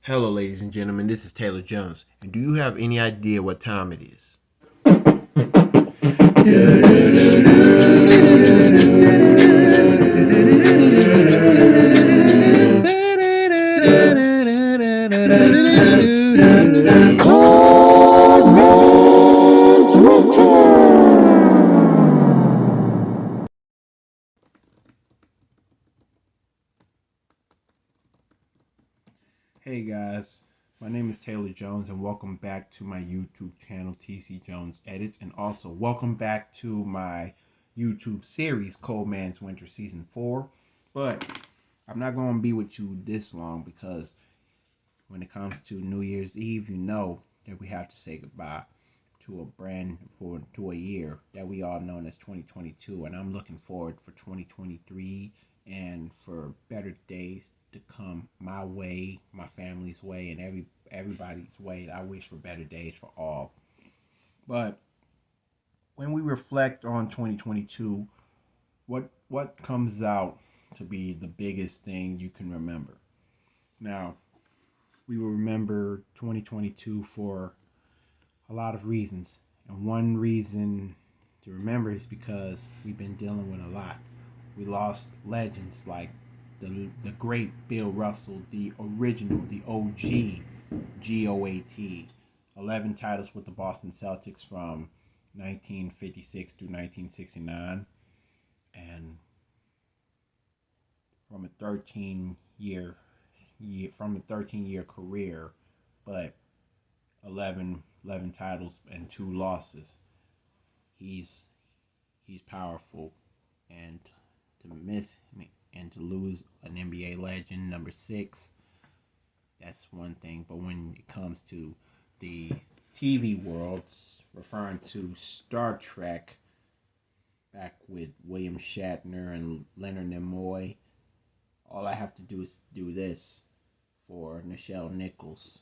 Hello, ladies and gentlemen. This is Taylor Jones. And do you have any idea what time it is? Hey guys, my name is Taylor Jones and welcome back to my YouTube channel TC Jones Edits, and also welcome back to my YouTube series Cold Man's Winter Season 4. But I'm not going to be with you this long because when it comes to New Year's Eve, you know that we have to say goodbye to a year that we all know as 2022, and I'm looking forward for 2023 and for better days to come my way, my family's way, and everybody's way. I wish for better days for all. But when we reflect on 2022, what comes out to be the biggest thing you can remember? Now, we will remember 2022 for a lot of reasons. And one reason to remember is because we've been dealing with a lot. We lost legends like the great Bill Russell, the original, the OG GOAT, 11 titles with the Boston Celtics from 1956 to 1969, and from a 13-year career, but 11 titles and 2 losses. He's powerful, and to miss and to lose an NBA legend, number 6, that's one thing. But when it comes to the TV world, referring to Star Trek, back with William Shatner and Leonard Nimoy, all I have to do is do this for Nichelle Nichols,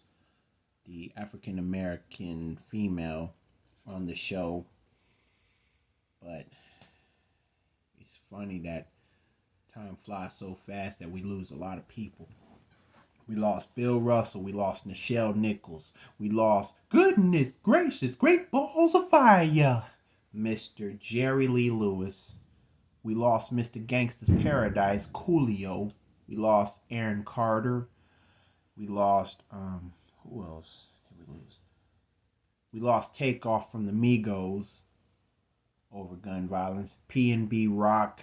the African American female on the show. But it's funny that time flies so fast that we lose a lot of people. We lost Bill Russell. We lost Nichelle Nichols. We lost, goodness gracious, great balls of fire, Mr. Jerry Lee Lewis. We lost Mr. Gangsta's Paradise, Coolio. We lost Aaron Carter. We lost, who else did we lose? We lost Takeoff from the Migos over gun violence. P&B Rock.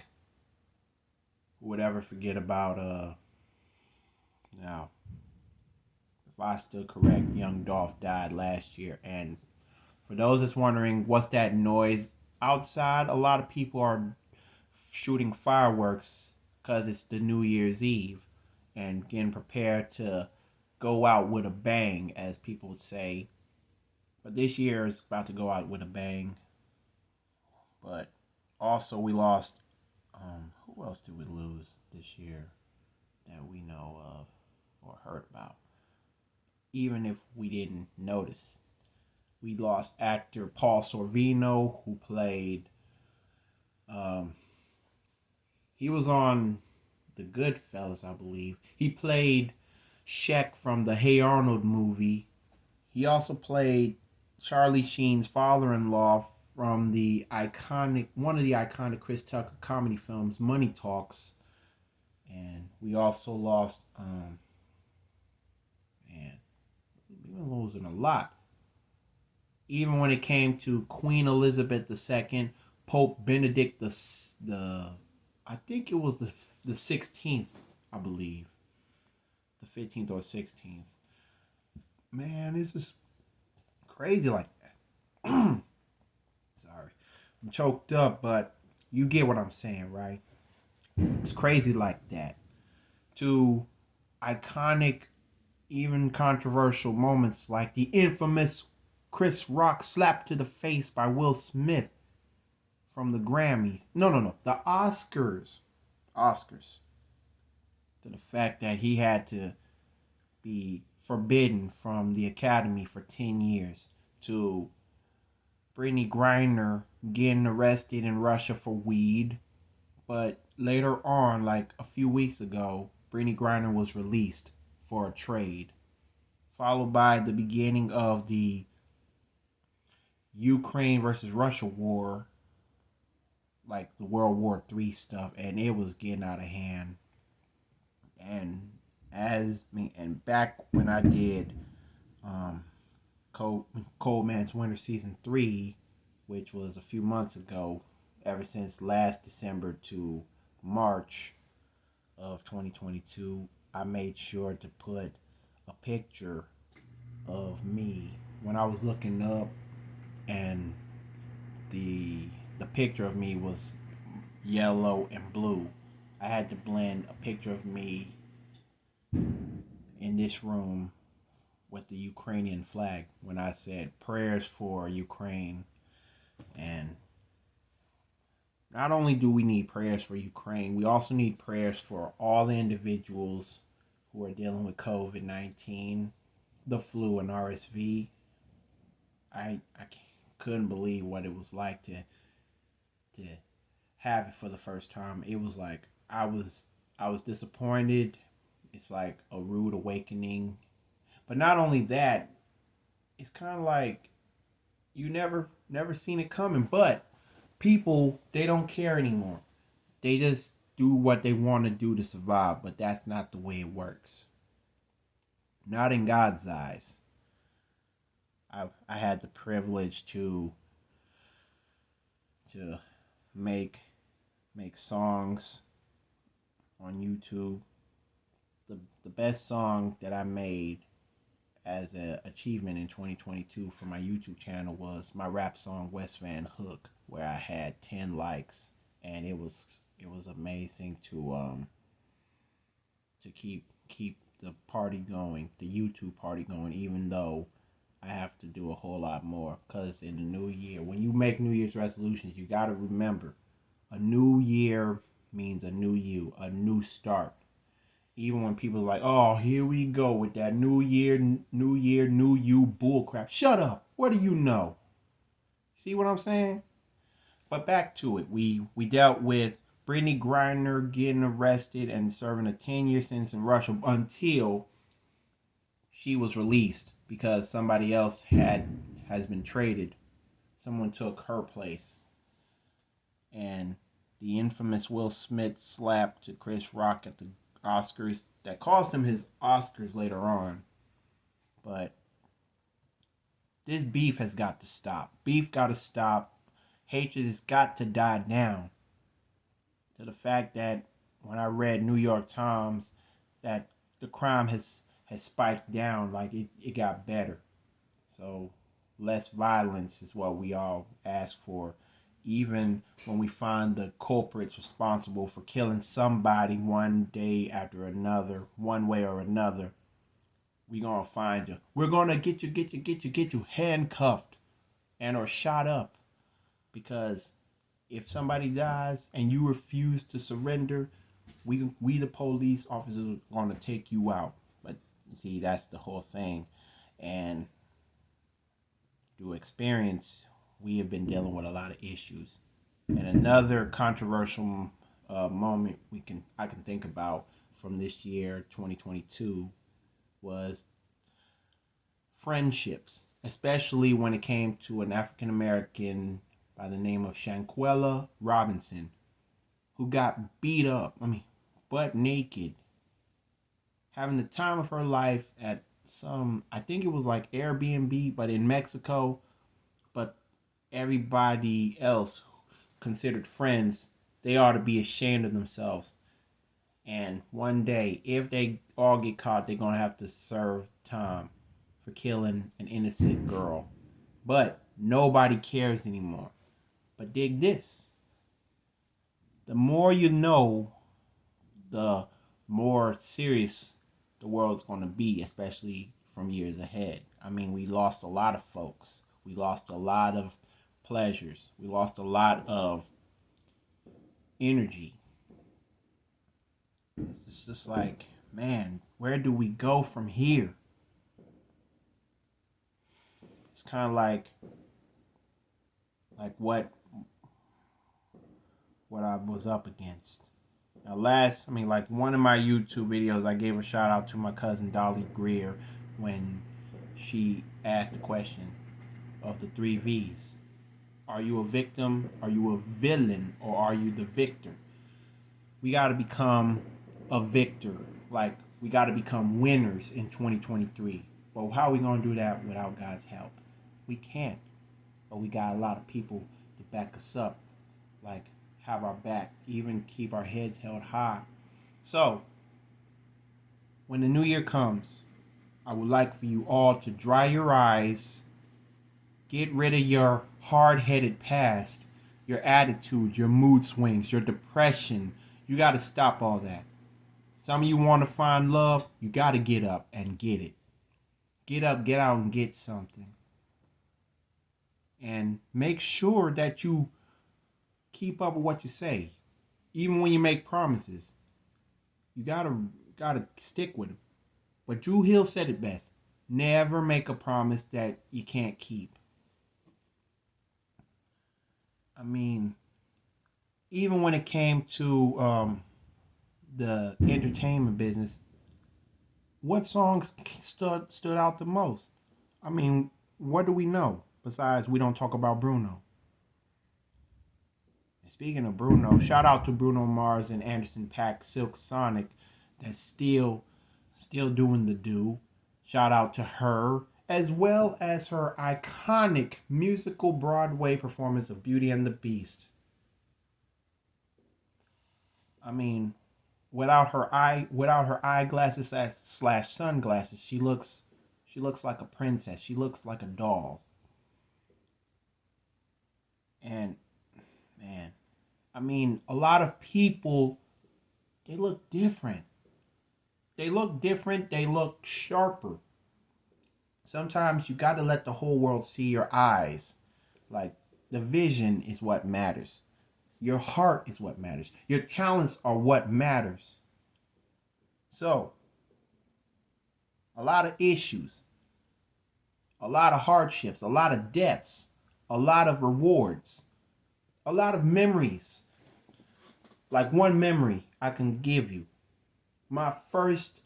Who would ever forget about, now, if I stood correct, Young Dolph died last year. And for those that's wondering, what's that noise outside? A lot of people are shooting fireworks because it's the New Year's Eve and getting prepared to go out with a bang, as people would say. But this year is about to go out with a bang. But also we lost, who else did we lose this year that we know of or heard about? Even if we didn't notice. We lost actor Paul Sorvino, who played, he was on The Goodfellas, I believe. He played Shaq from the Hey Arnold movie. He also played Charlie Sheen's father-in-law from one of the iconic Chris Tucker comedy films, Money Talks. And we also lost, we've been losing a lot. Even when it came to Queen Elizabeth II, Pope Benedict I think it was the 16th, I believe, the 15th or 16th. Man, it's just crazy like that. Sorry, I'm choked up, but you get what I'm saying, right? It's crazy like that. To iconic, even controversial moments like the infamous Chris Rock slap to the face by Will Smith from the Grammys. No, the Oscars. Oscars. To the fact that he had to be forbidden from the Academy for 10 years. To Brittany Griner getting arrested in Russia for weed. But later on, like a few weeks ago, Brittany Griner was released for a trade. followed by the beginning of the Ukraine versus Russia war, like the World War III stuff, and it was getting out of hand. And and back when I did um, Cold Man's Winter Season 3, which was a few months ago, ever since last December to March of 2022, I made sure to put a picture of me when I was looking up, and the the picture of me was yellow and blue. I had to blend a picture of me in this room with the Ukrainian flag when I said prayers for Ukraine. And not only do we need prayers for Ukraine, we also need prayers for all the individuals who are dealing with COVID-19, the flu, and RSV. I couldn't believe what it was like to have it for the first time. It was like I was disappointed. It's like a rude awakening. But not only that, it's kind of like you never seen it coming. But people, they don't care anymore. They just do what they want to do to survive. But that's not the way it works. Not in God's eyes. I had the privilege to make songs on YouTube. The best song that I made as an achievement in 2022 for my YouTube channel was my rap song West Van Hook, where I had 10 likes, and it was amazing to keep the party going, the YouTube party going, even though I have to do a whole lot more. Because in the new year, when you make New Year's resolutions, you got to remember a new year means a new you, a new start. Even when people are like, oh, here we go with that new year, new you bullcrap. Shut up. What do you know? See what I'm saying? But back to it. We dealt with Brittany Griner getting arrested and serving a 10-year sentence in Russia until she was released because somebody else has been traded. Someone took her place. And the infamous Will Smith slap to Chris Rock at the Oscars that cost him his Oscars later on. But this beef has got to stop. Beef got to stop. Hatred has got to die down. To the fact that when I read New York Times that the crime has spiked down, like it got better. So less violence is what we all ask for. Even when we find the culprits responsible for killing somebody one day after another, one way or another, we gonna find you. We're gonna get you handcuffed and or shot up. Because if somebody dies and you refuse to surrender, we the police officers are gonna take you out. But see, that's the whole thing. And through experience, we have been dealing with a lot of issues. And another controversial moment I can think about from this year, 2022, was friendships, especially when it came to an African American by the name of Shanquella Robinson, who got beat up, butt naked, having the time of her life at I think it was like Airbnb, but in Mexico. But everybody else considered friends, they ought to be ashamed of themselves. And one day, if they all get caught, they're going to have to serve time for killing an innocent girl. But nobody cares anymore. But dig this. The more you know, the more serious the world's going to be, especially from years ahead. We lost a lot of folks. We lost a lot of pleasures. We lost a lot of energy. It's just like, man, where do we go from here? It's kind of like what I was up against. Now, like one of my YouTube videos, I gave a shout out to my cousin Dolly Greer when she asked the question of the three V's. Are you a victim? Are you a villain? Or are you the victor? We got to become a victor. Like, we got to become winners in 2023. But how are we going to do that without God's help? We can't. But we got a lot of people to back us up, like have our back, even keep our heads held high. So, when the new year comes, I would like for you all to dry your eyes, get rid of your hard-headed past, your attitude, your mood swings, your depression. You got to stop all that. Some of you want to find love, you got to get up and get it. Get up, get out, and get something. And make sure that you keep up with what you say. Even when you make promises, you gotta stick with them. But Drew Hill said it best: never make a promise that you can't keep. I mean, even when it came to the entertainment business, what songs stood out the most? I mean, what do we know besides we don't talk about Bruno? And speaking of Bruno, shout out to Bruno Mars and Anderson .Paak, Silk Sonic, that's still doing the do. Shout out to her, as well as her iconic musical Broadway performance of Beauty and the Beast. I mean, without her eyeglasses slash sunglasses, she looks like a princess. She looks like a doll. And man, I mean, a lot of people, they look different. They look different. They look sharper. Sometimes you got to let the whole world see your eyes. Like, the vision is what matters. Your heart is what matters. Your talents are what matters. So, a lot of issues, a lot of hardships, a lot of deaths, a lot of rewards, a lot of memories. Like, one memory I can give you. My first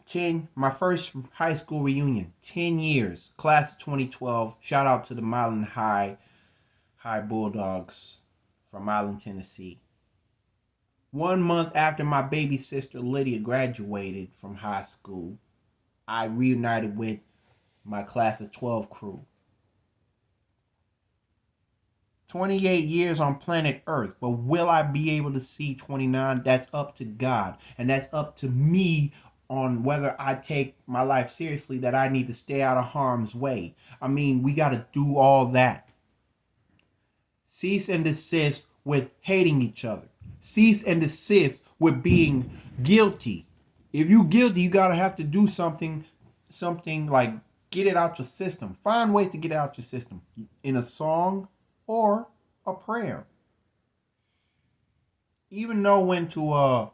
high school reunion, 10 years, class of 2012. Shout out to the Milan High Bulldogs from Milan, Tennessee. 1 month after my baby sister Lydia graduated from high school, I reunited with my class of 12 crew. 28 years on planet Earth, but will I be able to see 29? That's up to God, and that's up to me on whether I take my life seriously, that I need to stay out of harm's way. I mean, we got to do all that. Cease and desist with hating each other. Cease and desist with being guilty. If you guilty, you got to have to do something like get it out your system. Find ways to get it out your system in a song or a prayer. Even know when to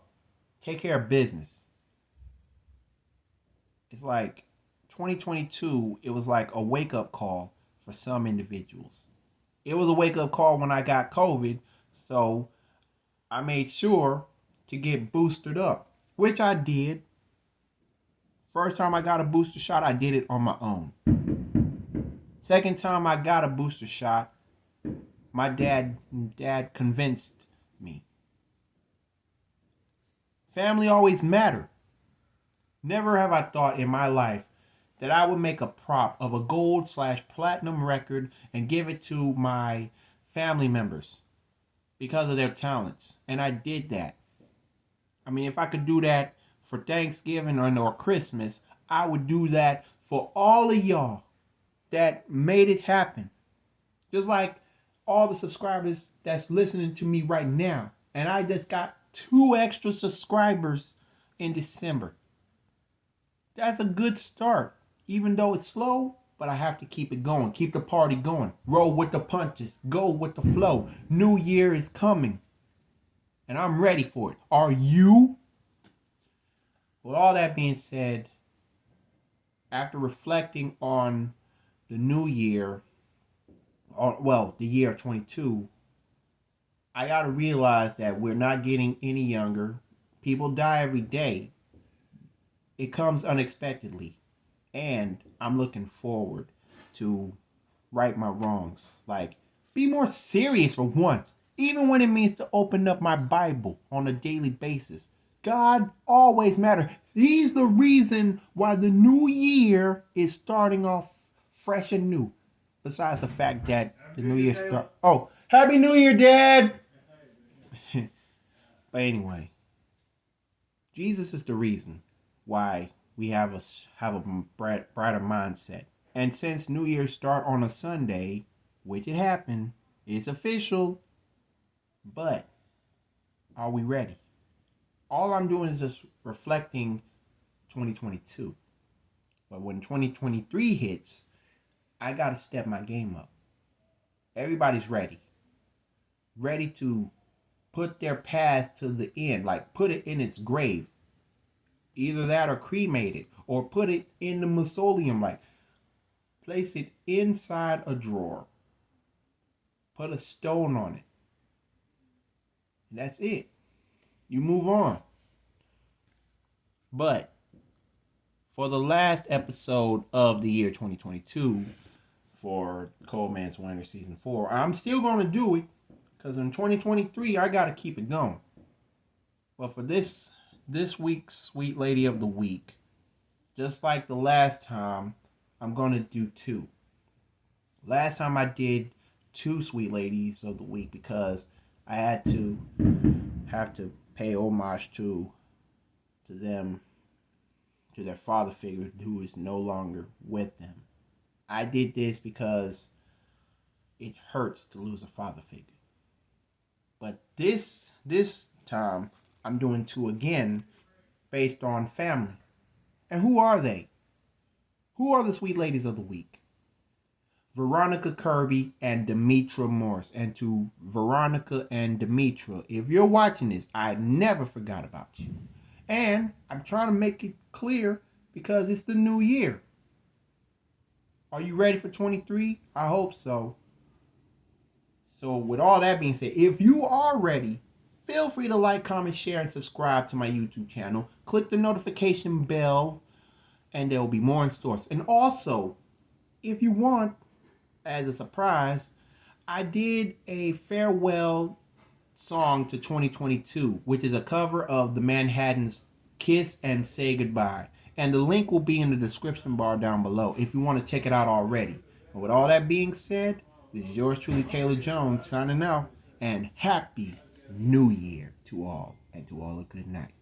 take care of business. It's like 2022, it was like a wake-up call for some individuals. It was a wake-up call when I got COVID, so I made sure to get boosted up, which I did. First time I got a booster shot, I did it on my own. Second time I got a booster shot, my dad convinced me. Family always mattered. Never have I thought in my life that I would make a prop of a gold/platinum record and give it to my family members because of their talents. And I did that. I mean, if I could do that for Thanksgiving or Christmas, I would do that for all of y'all that made it happen. Just like all the subscribers that's listening to me right now. And I just got 2 extra subscribers in December. That's a good start. Even though it's slow, but I have to keep it going. Keep the party going. Roll with the punches. Go with the flow. New Year is coming. And I'm ready for it. Are you? With all that being said, after reflecting on the new year, the year 22, I got to realize that we're not getting any younger. People die every day. It comes unexpectedly. And I'm looking forward to right my wrongs. Like, be more serious for once, even when it means to open up my Bible on a daily basis. God always matters. He's the reason why the new year is starting off fresh and new. Besides the fact that the new year start. Oh, Happy New Year, Dad! But anyway, Jesus is the reason why we have a brighter mindset. And since New Year's start on a Sunday, which it happened, it's official. But are we ready? All I'm doing is just reflecting 2022. But when 2023 hits, I gotta step my game up. Everybody's ready. Ready to put their past to the end, like put it in its grave. Either that or cremate it, or put it in the mausoleum, like place it inside a drawer. Put a stone on it. And that's it. You move on. But for the last episode of the year 2022, for Cold Man's Winter Season 4, I'm still going to do it because in 2023, I got to keep it going. But for this week's Sweet Lady of the Week, just like the last time, I'm going to do two. Last time I did two Sweet Ladies of the Week because I have to pay homage to them, to their father figure who is no longer with them. I did this because it hurts to lose a father figure. But this time, I'm doing two again based on family. And who are they? Who are the Sweet Ladies of the Week? Veronica Kirby and Demetra Morris. And to Veronica and Demetra, if you're watching this, I never forgot about you. And I'm trying to make it clear because it's the new year. Are you ready for 23? I hope so. So with all that being said, if you are ready, feel free to like, comment, share, and subscribe to my YouTube channel. Click the notification bell, and there will be more in store. And also, if you want, as a surprise, I did a farewell song to 2022, which is a cover of the Manhattans' Kiss and Say Goodbye. And the link will be in the description bar down below if you want to check it out already. And with all that being said, this is yours truly, Taylor Jones, signing out. And Happy New Year to all, and to all a good night.